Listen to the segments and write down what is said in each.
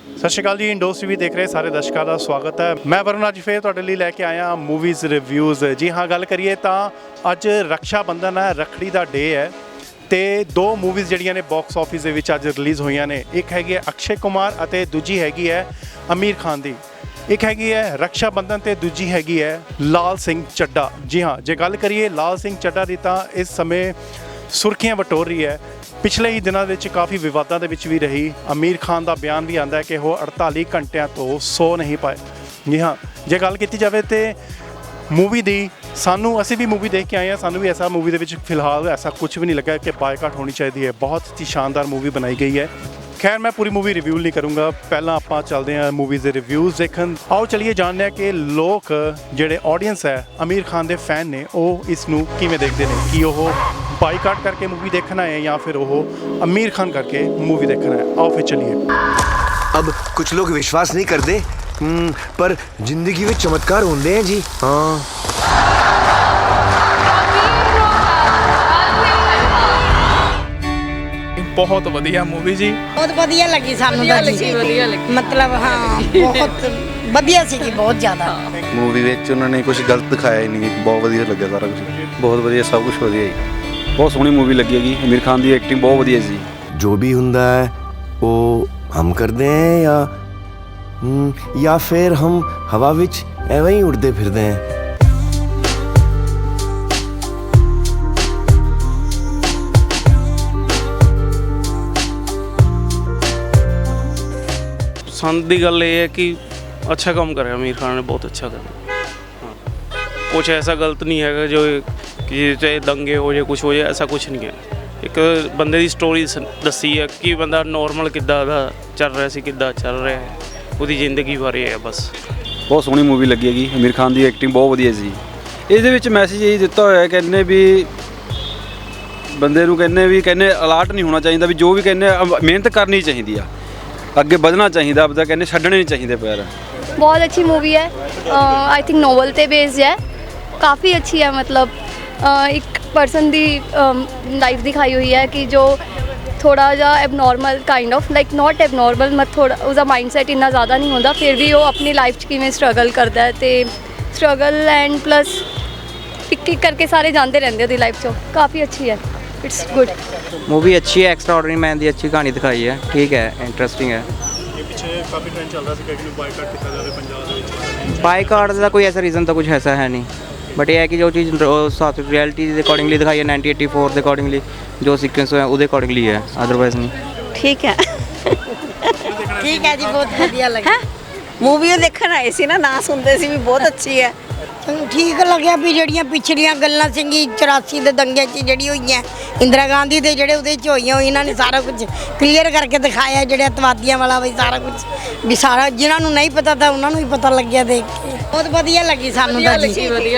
ਸਤਿ ਸ਼੍ਰੀ ਅਕਾਲ ਜੀ। ਇੰਡੋਸ ਟੀਵੀ ਦੇਖ ਰਹੇ ਸਾਰੇ ਦਰਸ਼ਕਾਂ ਦਾ ਸਵਾਗਤ ਹੈ। ਮੈਂ ਵਰੁਣ ਅੱਜ ਫੇਰ ਤੁਹਾਡੇ ਲਈ ਲੈ ਕੇ ਆਇਆ ਮੂਵੀਜ਼ ਰਿਵਿਊਜ਼। ਜੀ ਹਾਂ, ਗੱਲ ਕਰੀਏ ਤਾਂ ਅੱਜ ਰਕਸ਼ਾ ਬੰਧਨ ਹੈ, ਰੱਖੜੀ ਦਾ ਡੇ ਹੈ ਤੇ ਦੋ ਮੂਵੀਜ਼ ਜਿਹੜੀਆਂ ਨੇ ਬਾਕਸ ਆਫਿਸ ਦੇ ਵਿੱਚ ਅੱਜ ਰਿਲੀਜ਼ ਹੋਈਆਂ ਨੇ। ਇੱਕ ਹੈਗੀ ਹੈ ਅਕਸ਼ੇ ਕੁਮਾਰ ਅਤੇ ਦੂਜੀ ਹੈਗੀ ਹੈ ਅਮੀਰ ਖਾਨ ਦੀ। ਇੱਕ ਹੈਗੀ ਹੈ ਰਕਸ਼ਾ ਬੰਧਨ ਤੇ ਦੂਜੀ ਹੈਗੀ ਹੈ ਲਾਲ ਸਿੰਘ ਚੱਡਾ। ਜੀ ਹਾਂ, ਜੇ ਗੱਲ ਕਰੀਏ ਲਾਲ ਸਿੰਘ ਚੱਡਾ ਦੀ ਤਾਂ ਇਸ ਸਮੇਂ ਸੁਰਖੀਆਂ ਬਟੋਰ ਰਹੀ ਹੈ। ਪਿਛਲੇ ਹੀ ਦਿਨਾਂ ਵਿੱਚ ਕਾਫੀ ਵਿਵਾਦਾਂ ਦੇ ਵਿੱਚ ਵੀ ਰਹੀ। ਅਮੀਰ ਖਾਨ ਦਾ ਬਿਆਨ ਵੀ ਆਉਂਦਾ ਹੈ ਕਿ ਉਹ 48 ਘੰਟਿਆਂ ਤੋਂ ਸੋ ਨਹੀਂ ਪਾਏ। ਜੀ ਹਾਂ, ਜੇ ਗੱਲ ਕੀਤੀ ਜਾਵੇ ਤੇ ਮੂਵੀ ਦੀ, ਅਸੀਂ ਵੀ ਮੂਵੀ ਦੇਖ ਕੇ ਆਏ ਹਾਂ, ਸਾਨੂੰ ਵੀ ਐਸਾ ਮੂਵੀ ਦੇ ਵਿੱਚ ਫਿਲਹਾਲ ਐਸਾ ਕੁਝ ਵੀ ਨਹੀਂ ਲੱਗਾ ਕਿ ਬਾਈਕਾਟ ਹੋਣੀ ਚਾਹੀਦੀ ਹੈ। ਬਹੁਤ ਹੀ ਸ਼ਾਨਦਾਰ ਮੂਵੀ ਬਣਾਈ ਗਈ ਹੈ। ਖੈਰ, ਮੈਂ ਪੂਰੀ ਮੂਵੀ ਰਿਵਿਊ ਨਹੀਂ ਕਰੂੰਗਾ, ਪਹਿਲਾਂ ਆਪਾਂ ਚੱਲਦੇ ਹਾਂ ਮੂਵੀਜ਼ ਦੇ ਰਿਵਿਊਜ਼ ਦੇਖਣ। ਆਓ ਚਲੀਏ ਜਾਣਦੇ ਹਾਂ ਕਿ ਲੋਕ ਜਿਹੜੇ ਆਡੀਅנס ਹੈ, ਅਮੀਰ ਖਾਨ ਦੇ ਫੈਨ ਨੇ, ਉਹ ਇਸ ਨੂੰ ਕਿਵੇਂ ਦੇਖਦੇ ਨੇ। ਕਿ ਉਹ ਬਾਈਕਾਟ करके मूवी देखना है या फिर वो अमीर खान करके मूवी देखना है। आओ फिर चलिए। अब कुछ लोग विश्वास नहीं करते, पर जिंदगी में चमत्कार होते हैं जी। हाँ, बहुत वधिया मूवी जी, बहुत वधिया लगी सानू वधिया लगी। मतलब हाँ बहुत वधिया सी, बहुत ज़्यादा। मूवी ਵਿੱਚ ਉਹਨਾਂ ਨੇ ਕੁਝ ਗਲਤ ਦਿਖਾਇਆ ਹੀ ਨਹੀਂ। ਬਹੁਤ ਵਧੀਆ ਲੱਗਿਆ ਸਾਰਾ ਕੁਝ, ਬਹੁਤ ਵਧੀਆ, ਸਭ ਕੁਝ ਵਧੀਆ ਜੀ। ਬਹੁਤ ਸੋਹਣੀ ਮੂਵੀ ਲੱਗੀ ਹੈਗੀ। ਅਮੀਰ ਖਾਨ ਦੀ ਐਕਟਿੰਗ ਬਹੁਤ ਵਧੀਆ ਸੀ। जो भी हुंदा है वो हम करते हैं या फिर हम हवा विच एवं ही उड़ते फिरते हैं। पसंद की गल ये है कि अच्छा काम करे अमीर खान ने, बहुत अच्छा करा। हाँ, कुछ ऐसा गलत नहीं है जो कि चाहे दंगे हो जाए, कुछ हो जाए, ऐसा कुछ नहीं है। एक बंदे की स्टोरी दसी है कि बंदा नॉर्मल किद्दां दा चल रहा सी, किद्दां चल रहा है, ਉਹਦੀ ਜ਼ਿੰਦਗੀ ਬਾਰੇ ਹੈ ਬਸ। ਬਹੁਤ ਸੋਹਣੀ ਮੂਵੀ ਲੱਗੀ ਹੈਗੀ। ਅਮੀਰ ਖਾਨ ਦੀ ਐਕਟਿੰਗ ਬਹੁਤ ਵਧੀਆ ਸੀ। ਇਹਦੇ ਵਿੱਚ ਮੈਸੇਜ ਇਹ ਦਿੱਤਾ ਹੋਇਆ, ਕਹਿੰਦੇ ਵੀ ਬੰਦੇ ਨੂੰ ਕਹਿੰਦੇ ਅਲਰਟ ਨਹੀਂ ਹੋਣਾ ਚਾਹੀਦਾ, ਵੀ ਜੋ ਵੀ ਕਹਿੰਦੇ ਮਿਹਨਤ ਕਰਨੀ ਚਾਹੀਦੀ ਆ, ਅੱਗੇ ਵਧਣਾ ਚਾਹੀਦਾ, ਆਪਦਾ ਕਹਿੰਦੇ ਛੱਡਣੇ ਨਹੀਂ ਚਾਹੀਦੇ ਪੈਰ। बहुत अच्छी मूवी है। आई थिंक नोवल ते बेस्ड है, काफ़ी अच्छी है। मतलब एक पर्सन दी लाइफ दिखाई हुई है कि जो थोड़ा जा abnormal kind of like not abnormal, मत थोड़ा उसका माइंडसैट इन्ना ज़्यादा नहीं होता, फिर भी वो अपनी लाइफ च किवें स्ट्रगल करता है। तो स्ट्रगल एंड प्लस टिक टिक करके सारे जानते रहते ਉਹਦੀ लाइफ चो। काफ़ी अच्छी है, इट्स गुड मूवी। अच्छी है, एक्स्ट्राऑर्डिनरी मैन की अच्छी कहानी दिखाई है, ठीक है, इंटरेस्टिंग है। ਕਾਫੀ ਟ੍ਰੈਂਡ ਚੱਲ ਰਿਹਾ ਸੀ ਕਿ ਬਾਈਕਾਟ ਕੀਤਾ ਜਾਵੇ ਪੰਜਾਬ ਦੇ ਵਿੱਚ। बाइकाट का कोई ऐसा रीज़न तो कुछ ऐसा है नहीं, बट ये है कि जो चीज़ साथ रियलिटी के अकॉर्डिंगली दिखाई है, 1984 के अकॉर्डिंगली जो सीक्वेंस है वो अकॉर्डिंगली है, अदरवाइज नहीं। ठीक है ठीक है जी, बहुत वधिया लगी मूवी देखण आए सी ना सुनते सी भी बहुत अच्छी है। ठीक लग्या भी ਜਿਹੜੀਆਂ ਪਿਛਲੀਆਂ ਗੱਲਾਂ ਸੀਗੀ 84 ਦੇ ਦੰਗੇ 'ਚ ਜਿਹੜੀ ਹੋਈਆਂ, ਇੰਦਰਾ ਗਾਂਧੀ ਦੇ ਜਿਹੜੇ ਉਹਦੇ 'ਚ ਹੋਈਆਂ, ਇਹਨਾਂ ਨੇ ਸਾਰਾ ਕੁਝ ਕਲੀਅਰ ਕਰਕੇ ਦਿਖਾਇਆ। ਜਿਹੜੇ ਅਤਵਾਦੀਆਂ ਵਾਲਾ ਵੀ ਸਾਰਾ ਕੁਝ ਵੀ ਸਾਰਾ ਜਿਨ੍ਹਾਂ ਨੂੰ ਨਹੀਂ ਪਤਾ ਤਾਂ ਉਹਨਾਂ ਨੂੰ ਵੀ ਪਤਾ ਲੱਗਿਆ ਦੇਖ ਕੇ। ਬਹੁਤ ਵਧੀਆ ਲੱਗੀ ਸਾਨੂੰ ਤਾਂ ਜੀ,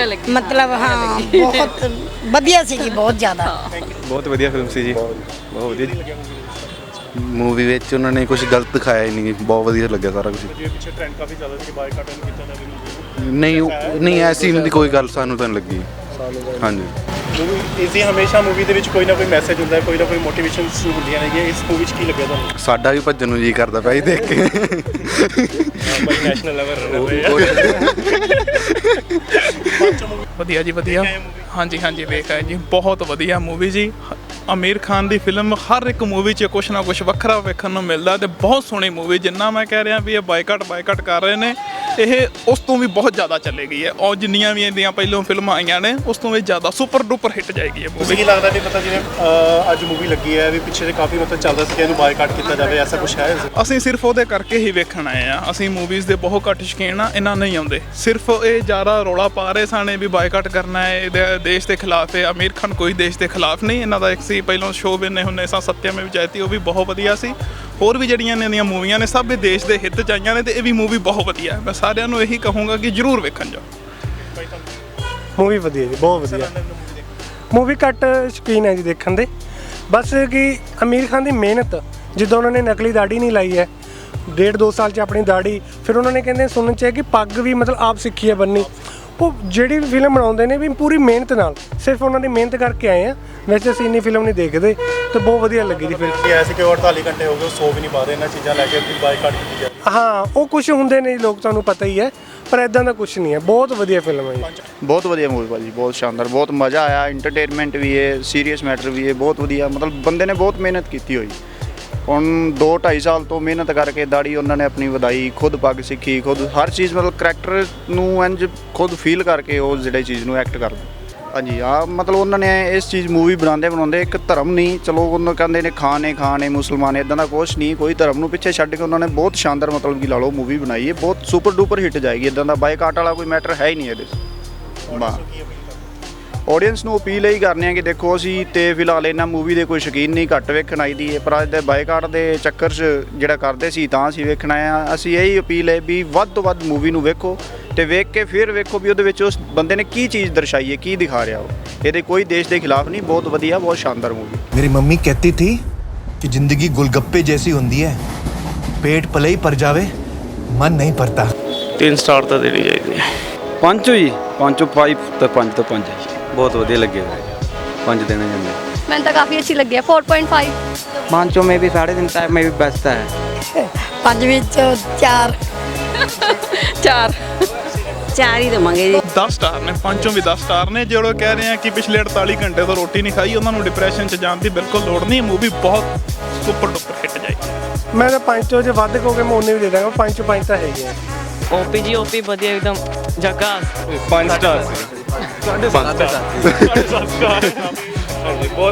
ਮਤਲਬ ਹਾਂ ਬਹੁਤ ਵਧੀਆ ਸੀਗੀ, ਬਹੁਤ ਜ਼ਿਆਦਾ। ਬਹੁਤ ਵਧੀਆ ਫਿਲਮ ਸੀ ਜੀ, ਬਹੁਤ ਵਧੀਆ। ਮੂਵੀ ਵਿੱਚ ਉਹਨਾਂ ਨੇ ਕੁਝ ਗਲਤ ਦਿਖਾਇਆ ਹੀ ਨਹੀਂ। ਬਹੁਤ ਵਧੀਆ ਲੱਗਿਆ ਸਾਰਾ ਕੁਝ। ਪਿੱਛੇ ਟ੍ਰੈਂਡ ਕਾਫੀ ਜ਼ਿਆਦਾ ਸੀ ਕਿ ਬਾਈਕਾਟ ਨਹੀਂ ਕੀਤਾ ਜਾਵੇ। ਨਹੀਂ ਐਸੀ ਦੀ ਕੋਈ ਗੱਲ ਸਾਨੂੰ ਤਾਂ ਨਹੀਂ ਲੱਗੀ। ਹਾਂਜੀ, ਮੂਵੀ ਇਜ਼ੀ ਹਮੇਸ਼ਾ ਮੂਵੀ ਦੇ ਵਿੱਚ ਕੋਈ ਨਾ ਕੋਈ ਮੈਸੇਜ ਹੁੰਦਾ, ਕੋਈ ਨਾ ਕੋਈ ਮੋਟੀਵੇਸ਼ਨਸ ਹੁੰਦੀਆਂ ਨੇ। ਇਸ ਮੂਵੀ 'ਚ ਕੀ ਲੱਗਿਆ ਤੁਹਾਨੂੰ? ਸਾਡਾ ਵੀ ਭੱਜਣ ਨੂੰ ਜੀ ਕਰਦਾ ਪਿਆ ਜੀ ਦੇਖ ਕੇ। ਬਾਈ ਨੈਸ਼ਨਲ ਲੈਵਲ ਵਧੀਆ ਜੀ, ਵਧੀਆ। ਹਾਂਜੀ ਹਾਂਜੀ, ਵੇਖਿਆ ਜੀ, ਬਹੁਤ ਵਧੀਆ ਮੂਵੀ ਜੀ। ਅਮੀਰ ਖਾਨ ਦੀ ਫਿਲਮ ਹਰ ਇੱਕ ਮੂਵੀ 'ਚ ਕੁਛ ਨਾ ਕੁਛ ਵੱਖਰਾ ਵੇਖਣ ਨੂੰ ਮਿਲਦਾ ਤੇ ਬਹੁਤ ਸੋਹਣੀ ਮੂਵੀ। ਜਿੰਨਾ ਮੈਂ ਕਹਿ ਰਿਹਾ ਵੀ ਇਹ ਬਾਈਕਾਟ ਕਰ ਰਹੇ ਨੇ, ਇਹ ਉਸ ਤੋਂ ਵੀ ਬਹੁਤ ਜ਼ਿਆਦਾ ਚੱਲੇਗੀ ਹੈ। ਔਰ ਜਿੰਨੀਆਂ ਵੀ ਇਹਦੀਆਂ ਪਹਿਲੋਂ ਫਿਲਮਾਂ ਆਈਆਂ ਨੇ ਉਸ ਤੋਂ ਵੀ ਜ਼ਿਆਦਾ ਸੁਪਰ ਡੁਪਰ ਹਿੱਟ ਜਾਏਗੀ ਇਹ ਮੂਵੀ। ਕੀ ਲੱਗਦਾ ਵੀ ਪਤਾ ਜਿਵੇਂ ਅੱਜ ਮੂਵੀ ਲੱਗੀ ਹੈ ਵੀ ਪਿੱਛੇ ਕਾਫੀ ਮਤਲਬ ਚੱਲਦਾ ਸੀ ਕਿ ਇਹਨੂੰ ਬਾਈਕਾਟ ਕੀਤਾ ਜਾਵੇ, ਐਸਾ ਕੁਛ ਹੈ? ਅਸੀਂ ਸਿਰਫ ਉਹਦੇ ਕਰਕੇ ਹੀ ਵੇਖਣ ਆਏ ਆ। ਅਸੀਂ ਮੂਵੀਜ਼ ਦੇ ਬਹੁਤ ਘੱਟ ਸ਼ੌਕੀਨ ਆ, ਇਹਨਾਂ ਨਹੀਂ ਆਉਂਦੇ। ਸਿਰਫ ਇਹ ਜ਼ਿਆਦਾ ਰੌਲਾ ਪਾ ਰਹੇ ਸਨ ਵੀ ਬਾਈਕਾਟ ਕਰਨਾ ਹੈ, ਇਹਦੇ ਦੇਸ਼ ਦੇ ਖਿਲਾਫ ਹੈ। ਅਮੀਰ ਖਾਨ ਕੋਈ ਦੇਸ਼ ਦੇ ਖਿਲਾਫ ਨਹੀਂ। ਇਹਨਾਂ ਦਾ ਇੱਕ ਸੀ ਪਹਿਲਾਂ ਸ਼ੋਅ ਬਿੰਨੇ ਹੁੰਨੇ ਸਾਂ, ਸੱਤਿਆ ਮੇਂ ਵਿਜੈਤੀ, ਉਹ ਵੀ ਬਹੁਤ ਵਧੀਆ ਸੀ। ਹੋਰ ਵੀ ਜਿਹੜੀਆਂ ਇਹਨਾਂ ਮੂਵੀਆਂ ਨੇ ਸਭ ਇਹ ਦੇਸ਼ ਦੇ ਹਿੱਤ 'ਚ ਆਈਆਂ ਨੇ ਤੇ ਇਹ ਵੀ ਮੂਵੀ ਬਹੁਤ ਵਧੀਆ ਹੈ। ਮੈਂ ਸਾਰਿਆਂ ਨੂੰ ਇਹੀ ਕਹੂੰਗਾ ਕਿ ਜ਼ਰੂਰ ਵੇਖਣ ਜਾਓ। ਮੂਵੀ ਵਧੀਆ ਜੀ, ਬਹੁਤ ਵਧੀਆ ਮੂਵੀ। ਘੱਟ ਸ਼ੌਕੀਨ ਹੈ ਜੀ ਦੇਖਣ ਦੇ, ਬਸ ਕਿ ਅਮੀਰ ਖਾਨ ਦੀ ਮਿਹਨਤ, ਜਿੱਦਾਂ ਉਹਨਾਂ ਨੇ ਨਕਲੀ ਦਾੜੀ ਨਹੀਂ ਲਾਈ ਹੈ 1.5-2 ਸਾਲ 'ਚ ਆਪਣੀ ਦਾੜੀ, ਫਿਰ ਉਹਨਾਂ ਨੇ ਕਹਿੰਦੇ ਸੁਣਨ 'ਚ ਹੈ ਕਿ ਪੱਗ ਵੀ ਮਤਲਬ ਆਪ ਸਿੱਖੀ ਹੈ ਬੰਨੀ, ਉਹ ਜਿਹੜੀ ਵੀ ਫਿਲਮ ਬਣਾਉਂਦੇ ਨੇ ਵੀ ਪੂਰੀ ਮਿਹਨਤ ਨਾਲ, ਸਿਰਫ ਉਹਨਾਂ ਦੀ ਮਿਹਨਤ ਕਰਕੇ ਆਏ ਆ। ਵੈਸੇ ਅਸੀਂ ਇੰਨੀ ਫਿਲਮ ਨਹੀਂ ਦੇਖਦੇ ਤੇ ਬਹੁਤ ਵਧੀਆ ਲੱਗੀ ਦੀ ਫਿਲਮ। ਕਿ ਐਸੇ ਕਿ 48 ਘੰਟੇ ਹੋ ਗਏ ਸੋ ਵੀ ਨਹੀਂ ਪਾ ਰਹੇ, ਇਹਨਾਂ ਚੀਜ਼ਾਂ ਲੈ ਕੇ ਬਾਈਕਾਟ ਕੀਤੀ ਜਾ ਰਹੀ ਹਾਂ, ਉਹ ਕੁਝ ਹੁੰਦੇ ਨੇ ਲੋਕ, ਤੁਹਾਨੂੰ ਪਤਾ ਹੀ ਹੈ, ਪਰ ਇਦਾਂ ਦਾ ਕੁਝ ਨਹੀਂ ਹੈ। ਬਹੁਤ ਵਧੀਆ ਫਿਲਮ ਹੈ ਜੀ। ਬਹੁਤ ਵਧੀਆ ਮੂਵੀ ਭਾਜੀ, ਬਹੁਤ ਸ਼ਾਨਦਾਰ, ਬਹੁਤ ਮਜ਼ਾ ਆਇਆ। ਇੰਟਰਟੇਨਮੈਂਟ ਵੀ ਹੈ, ਸੀਰੀਅਸ ਮੈਟਰ ਵੀ ਹੈ, ਬਹੁਤ ਵਧੀਆ। ਮਤਲਬ ਬੰਦੇ ਨੇ ਬਹੁਤ ਮਿਹਨਤ ਕੀਤੀ ਹੋਈ। ਹੁਣ 2-2.5 ਸਾਲ ਤੋਂ ਮਿਹਨਤ ਕਰਕੇ ਦਾੜੀ ਉਹਨਾਂ ਨੇ ਆਪਣੀ ਵਧਾਈ, ਖੁਦ ਪੱਗ ਸਿੱਖੀ, ਖੁਦ ਹਰ ਚੀਜ਼, ਮਤਲਬ ਕਰੈਕਟਰ ਨੂੰ ਇੰਜ ਖੁਦ ਫੀਲ ਕਰਕੇ ਉਹ ਜਿਹੜੇ ਚੀਜ਼ ਨੂੰ ਐਕਟ ਕਰਦੇ। ਹਾਂਜੀ ਹਾਂ, ਮਤਲਬ ਉਹਨਾਂ ਨੇ ਇਸ ਚੀਜ਼ ਮੂਵੀ ਬਣਾਉਂਦੇ ਇੱਕ ਧਰਮ ਨਹੀਂ, ਚਲੋ ਉਹਨਾਂ ਕਹਿੰਦੇ ਨੇ ਖਾਨ ਹੈ ਮੁਸਲਮਾਨ, ਇਦਾਂ ਦਾ ਕੁਛ ਨਹੀਂ, ਕੋਈ ਧਰਮ ਨੂੰ ਪਿੱਛੇ ਛੱਡ ਕੇ ਉਹਨਾਂ ਨੇ ਬਹੁਤ ਸ਼ਾਨਦਾਰ ਮਤਲਬ ਕਿ ਲਾ ਲਓ ਮੂਵੀ ਬਣਾਈ ਹੈ। ਬਹੁਤ ਸੁਪਰ ਡੂਪਰ ਹਿੱਟ ਜਾਏਗੀ। ਇਦਾਂ ਦਾ ਬਾਈਕਾਟ ਵਾਲਾ ਕੋਈ ਮੈਟਰ ਹੈ ਹੀ ਨਹੀਂ ਇਹਦੇ 'ਚ। ਆਡੀਅנס ਨੂੰ ਅਪੀਲ ਇਹੀ ਕਰਨੇ ਆ ਕਿ ਦੇਖੋ, ਅਸੀਂ ਤੇ ਫਿਲਹਾਲ ਇਹਨਾਂ ਮੂਵੀ ਦੇ ਕੋਈ ਸ਼ੌਕੀਨ ਨਹੀਂ, ਘੱਟ ਵੇਖਣ ਆਈ ਦੀ ਹੈ, ਪਰ ਅੱਜ ਦੇ ਬਾਈਕਾਟ ਦੇ ਚੱਕਰ 'ਚ ਜਿਹੜਾ ਕਰਦੇ ਸੀ ਤਾਂ ਅਸੀਂ ਵੇਖਣ ਆਏ ਆ। ਅਸੀਂ ਇਹੀ ਅਪੀਲ ਹੈ ਵੀ ਵੱਧ ਤੋਂ ਵੱਧ ਮੂਵੀ ਨੂੰ ਵੇਖੋ ਤੇ ਵੇਖ ਕੇ ਫਿਰ ਵੇਖੋ ਵੀ ਉਹਦੇ ਵਿੱਚ ਉਸ ਬੰਦੇ ਨੇ ਕੀ ਚੀਜ਼ ਦਰਸਾਈ ਹੈ, ਕੀ ਦਿਖਾ ਰਿਹਾ ਉਹ। ਇਹਦੇ ਕੋਈ ਦੇਸ਼ ਦੇ ਖਿਲਾਫ ਨਹੀਂ, ਬਹੁਤ ਵਧੀਆ, ਬਹੁਤ ਸ਼ਾਨਦਾਰ ਮੂਵੀ। मेरी मम्मी कहती थी कि जिंदगी गोलगप्पे जैसी होती है, पेट पले ही पर जावे मन नहीं भरता। 3 स्टार ਤਾਂ ਦੇਣੀ ਚਾਹੀਦੀ ਹੈ। 5 ਜੀ 5 ਤੋਂ 5 ਤੇ 5 ਤੋਂ 5 ਬਹੁਤ ਵਧੀਆ ਲੱਗੇ 5 ਦੇਣੇ ਜਾਂਦੇ। मैंने तो काफ़ी अच्छी लगी है 4.5। पाँचों में भी 3.5 में भी बेस्ट है। 5 ਵਿੱਚ 4 ਚਾਰ ਹੀ ਦਵਾਂਗੇ ਜੀ। 10 ਸਟਾਰ ਨੇ, 5 ਵੀ 10 ਸਟਾਰ ਨੇ। ਜਿਹੜੇ ਕਹਿ ਰਹੇ ਆ ਕਿ ਪਿਛਲੇ 48 ਘੰਟੇ ਤੋਂ ਰੋਟੀ ਨਹੀਂ ਖਾਈ, ਉਹਨਾਂ ਨੂੰ ਡਿਪਰੈਸ਼ਨ 'ਚ ਜਾਣ ਦੀ ਬਿਲਕੁਲ ਲੋੜ ਨਹੀਂ। ਮੂਵੀ ਬਹੁਤ ਸੁਪਰ ਡੁਪਰ ਹਿੱਟ ਜਾਏਗੀ। ਮੈਂ ਤਾਂ 5 ਤੋਂ ਜੇ ਵੱਧ ਕਹੋਗੇ ਮੈਂ ਉਹਨੇ ਵੀ ਦੇ ਦਾਂਗਾ। 5 ਚੋਂ 5 ਤਾਂ ਹੈਗੇ ਆ। ओपी जी ओपी बढ़िया एकदम झकास। 5 ਸਟਾਰ।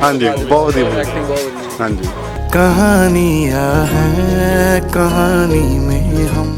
ਹਾਂਜੀ ਬਹੁਤ ਵਧੀਆ। ਹਾਂਜੀ कहानियाँ हैं कहानी में हम